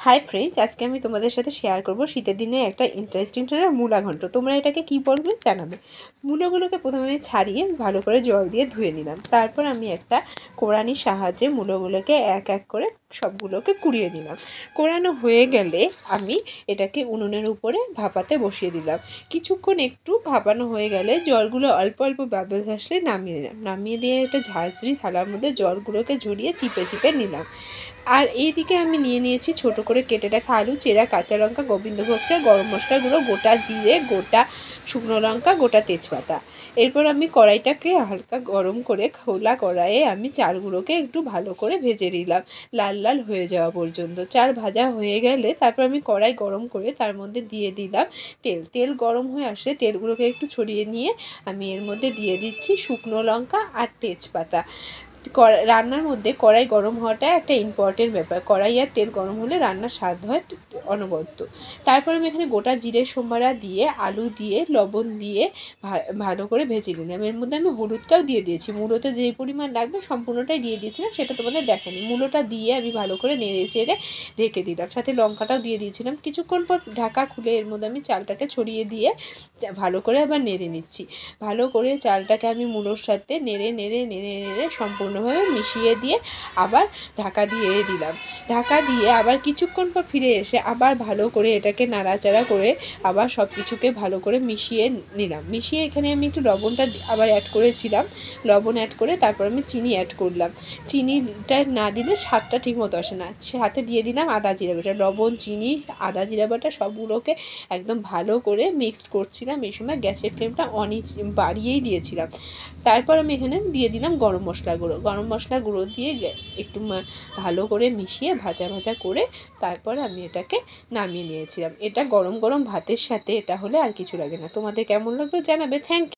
Hi friends, আজকে আমি তোমাদের সাথে শেয়ার করব শীতের দিনে একটা ইন্টারেস্টিং মূলা ঘন্ট। তোমরা এটাকে কি বলবে জানাবে। মূলোগুলোকে প্রথমে ছাড়িয়ে ভালো করে জল দিয়ে ধুয়ে নিলাম। তারপর আমি একটা কোড়ানির সাহায্যে মূলোগুলোকে এক এক করে সবগুলোকে কুড়িয়ে নিলাম। কোড়ানো হয়ে গেলে আমি এটাকে উনুনের উপরে ভাপাতে বসিয়ে দিলাম। কিছুক্ষণ একটু ভাপানো হয়ে গেলে জলগুলো অল্প অল্প বাবলস আসলে নামিয়ে নিলাম। নামিয়ে দিয়ে একটা ঝাঁঝরি থালার মধ্যে জলগুলোকে ঝরিয়ে চিপে চিপে নিলাম। আর এইদিকে আমি নিয়েছি ছোট করে কেটে রাখা আলু, চেরা কাঁচা লঙ্কা, গোবিন্দভোগ চাল, গরম মশলা গুঁড়ো, গোটা জিরে, গোটা শুকনো লঙ্কা, গোটা তেজপাতা। এরপর আমি কড়াইটাকে হালকা গরম করে খোলা কড়াইয়ে আমি চালগুলোকে একটু ভালো করে ভেজে নিলাম, লাল লাল হয়ে যাওয়া পর্যন্ত। চাল ভাজা হয়ে গেলে তারপর আমি কড়াই গরম করে তার মধ্যে দিয়ে দিলাম তেল গরম হয়ে আসলে তেলগুলোকে একটু ছড়িয়ে নিয়ে আমি এর মধ্যে দিয়ে দিচ্ছি শুকনো লঙ্কা আর তেজপাতা। রান্নার মধ্যে কড়াই গরম হওয়াটা একটা ইম্পর্টেন্ট ব্যাপার। কড়াই আর তেল গরম হলে রান্নার স্বাদ হয় অনবদ্য। তারপর আমি এখানে গোটা জিরে সোমবারা দিয়ে আলু দিয়ে লবণ দিয়ে ভালো করে ভেজে নিলাম। এর মধ্যে আমি হলুদটাও দিয়ে দিয়েছি। মূলোতে যে পরিমাণ লাগবে সম্পূর্ণটাই দিয়ে দিয়েছিলাম, সেটা তোমাদের দেখেনি। মূলোটা দিয়ে আমি ভালো করে নেড়ে চেড়ে ঢেকে দিলাম, সাথে লঙ্কাটাও দিয়ে দিয়েছিলাম। কিছুক্ষণ পর ঢাকা খুলে এর মধ্যে আমি চালটাকে ছড়িয়ে দিয়ে ভালো করে আবার নেড়ে নিচ্ছি। ভালো করে চালটাকে আমি মূলোর সাথে নেড়ে সম্পূর্ণভাবে মিশিয়ে দিয়ে আবার ঢাকা দিয়ে দিলাম। ঢাকা দিয়ে আবার কিছুক্ষণ পর ফিরে এসে আবার ভালো করে এটাকে নাড়াচাড়া করে আবার সব কিছুকে ভালো করে মিশিয়ে নিলাম। মিশিয়ে এখানে আমি একটু লবণটা আবার অ্যাড করেছিলাম। লবণ অ্যাড করে তারপর আমি চিনি অ্যাড করলাম। চিনিটা না দিলে স্বাদটা ঠিকমতো আসে না। সাথে দিয়ে দিলাম আদা জিরা বাটা। লবণ, চিনি, আদা জিরা বাটা সবগুলোকে একদম ভালো করে মিক্সড করছিলাম। এই সময় গ্যাসের ফ্লেমটা বাড়িয়েই দিয়েছিলাম। তারপর আমি এখানে দিয়ে দিলাম গরম মশলা গুঁড়ো দিয়ে একটু ভালো করে মিশিয়ে ভাজা করে তারপর আমি এটাকে নামিয়ে নিয়েছিলাম। এটা গরম গরম ভাতের সাথে এটা হলে আর কিছু লাগে না। তোমাদের কেমন লাগলো জানাবে। Thank you.